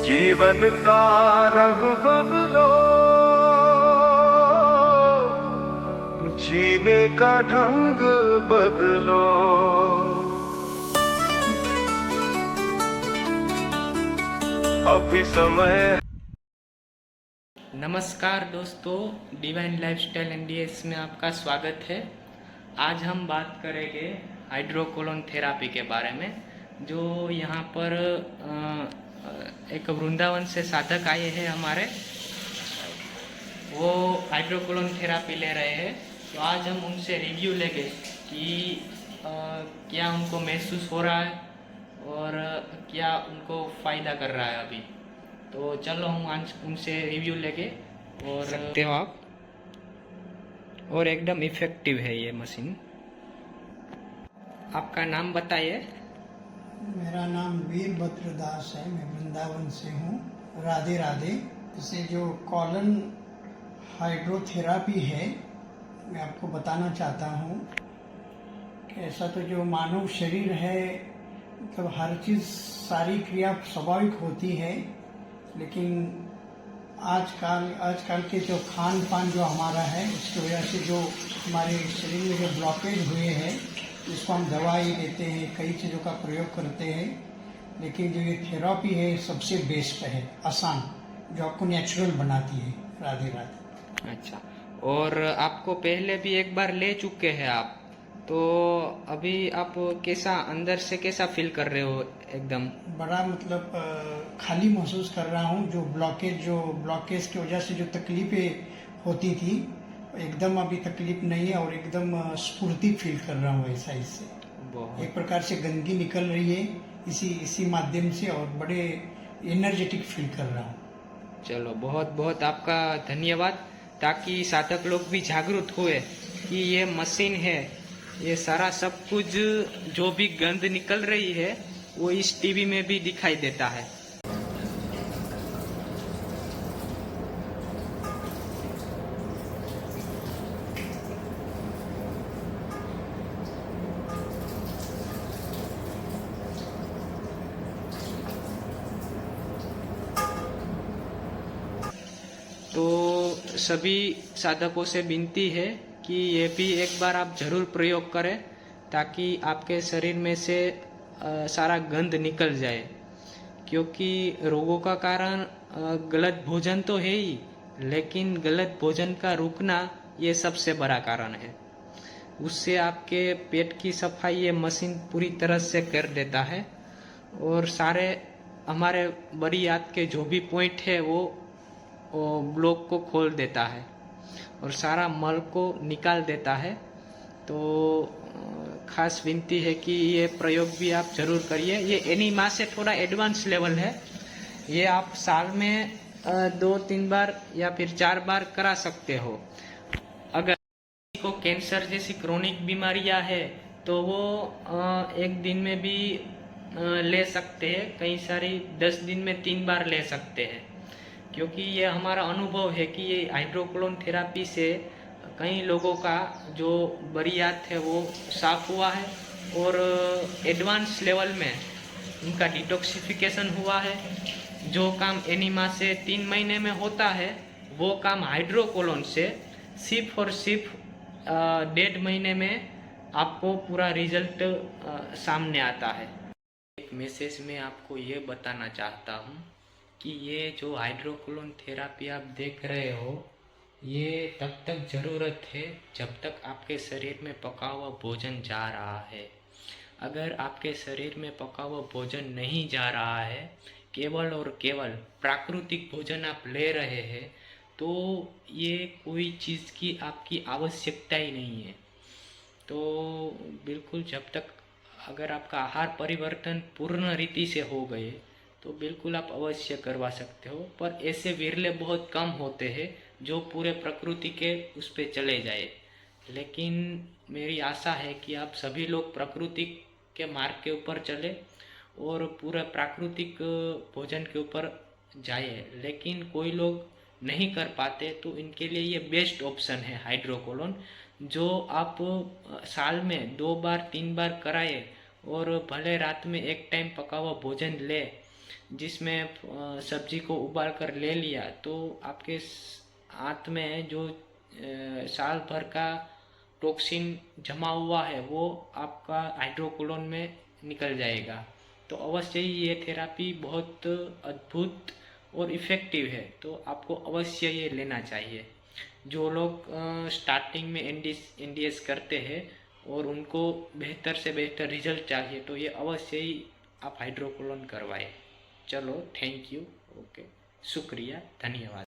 जीवन का रंग बदलो, जीने का ढंग बदलो। अभी समय। नमस्कार दोस्तों, डिवाइन लाइफस्टाइल एनडीएस में आपका स्वागत है। आज हम बात करेंगे हाइड्रोकोलोन थेरापी के बारे में। जो यहाँ पर एक वृंदावन से साधक आए हैं हमारे, वो हाइड्रोकोलोन थेरापी ले रहे हैं। तो आज हम उनसे रिव्यू लेंगे कि क्या उनको महसूस हो रहा है और क्या उनको फ़ायदा कर रहा है अभी। तो चलो हम आज उनसे रिव्यू लेके और सकते हो आप। और एकदम इफेक्टिव है ये मशीन। आपका नाम बताइए। मेरा नाम वीरभद्र दास है। मैं वृंदावन से हूँ। राधे राधे। इसे जो कॉलन हाइड्रोथेरापी है, मैं आपको बताना चाहता हूँ कि ऐसा तो जो मानव शरीर है, मतलब हर चीज़, सारी क्रिया स्वाभाविक होती है, लेकिन आजकल के जो खान पान जो हमारा है, उसकी वजह से जो हमारे शरीर में जो ब्लॉकेज हुए हैं, इसको हम दवाई देते हैं, कई चीज़ों का प्रयोग करते हैं, लेकिन जो ये थेरापी है सबसे बेस्ट है, आसान, जो आपको नेचुरल बनाती है। राधे राधे। अच्छा, और आपको पहले भी एक बार ले चुके हैं आप, तो अभी आप कैसा अंदर से कैसा फील कर रहे हो? एकदम बड़ा मतलब खाली महसूस कर रहा हूँ। जो ब्लॉकेज की वजह से जो तकलीफें होती थी, एकदम अभी तकलीफ नहीं है और एकदम स्फूर्ति फील कर रहा हूँ। ऐसा इससे एक प्रकार से गंदगी निकल रही है इसी माध्यम से, और बड़े एनर्जेटिक फील कर रहा हूँ। चलो, बहुत बहुत आपका धन्यवाद। ताकि साधक लोग भी जागरूक हुए कि ये मशीन है, ये सारा सब कुछ जो भी गंद निकल रही है वो इस टीवी में भी दिखाई देता है। तो सभी साधकों से विनती है कि ये भी एक बार आप जरूर प्रयोग करें, ताकि आपके शरीर में से सारा गंद निकल जाए। क्योंकि रोगों का कारण गलत भोजन तो है ही, लेकिन गलत भोजन का रुकना ये सबसे बड़ा कारण है। उससे आपके पेट की सफाई ये मशीन पूरी तरह से कर देता है, और सारे हमारे बड़ी याद के जो भी पॉइंट है वो ब्लॉक को खोल देता है और सारा मल को निकाल देता है। तो खास विनती है कि ये प्रयोग भी आप जरूर करिए। ये एनिमा से थोड़ा एडवांस लेवल है। ये आप साल में 2-3 बार या फिर 4 बार करा सकते हो। अगर किसी को कैंसर जैसी क्रोनिक बीमारियां है तो वो एक दिन में भी ले सकते हैं। कई सारी 10 दिन में 3 बार ले सकते हैं। क्योंकि ये हमारा अनुभव है कि ये हाइड्रोकोलोन थेरापी से कई लोगों का जो बरियात है वो साफ हुआ है, और एडवांस लेवल में उनका डिटॉक्सिफिकेशन हुआ है। जो काम एनिमा से 3 महीने में होता है, वो काम हाइड्रोकोलोन से सिर्फ और सिर्फ 1.5 महीने में आपको पूरा रिजल्ट सामने आता है। एक मैसेज में आपको ये बताना चाहता हूँ कि ये जो हाइड्रोकोलोन थेरापी आप देख रहे हो, ये तब तक ज़रूरत है जब तक आपके शरीर में पका हुआ भोजन जा रहा है। अगर आपके शरीर में पका हुआ भोजन नहीं जा रहा है, केवल और केवल प्राकृतिक भोजन आप ले रहे हैं, तो ये कोई चीज़ की आपकी आवश्यकता ही नहीं है। तो बिल्कुल, जब तक अगर आपका आहार परिवर्तन पूर्ण रीति से हो गए तो बिल्कुल आप अवश्य करवा सकते हो। पर ऐसे विरले बहुत कम होते हैं जो पूरे प्रकृति के उस पर चले जाए। लेकिन मेरी आशा है कि आप सभी लोग प्रकृति के मार्ग के ऊपर चले और पूरा प्राकृतिक भोजन के ऊपर जाए। लेकिन कोई लोग नहीं कर पाते, तो इनके लिए ये बेस्ट ऑप्शन है हाइड्रोकोलोन, जो आप साल में 2 बार 3 बार कराए और भले रात में एक टाइम पका हुआ भोजन ले, जिसमें सब्जी को उबाल कर ले लिया तो आपके हाथ में जो साल भर का टॉक्सिन जमा हुआ है वो आपका हाइड्रोकोलोन में निकल जाएगा। तो अवश्य ही ये थेरापी बहुत अद्भुत और इफ़ेक्टिव है, तो आपको अवश्य ये लेना चाहिए। जो लोग स्टार्टिंग में एनडीएस करते हैं और उनको बेहतर से बेहतर रिजल्ट चाहिए तो ये अवश्य ही आप हाइड्रोकोलोन करवाएं। चलो, थैंक यू, ओके, शुक्रिया, धन्यवाद।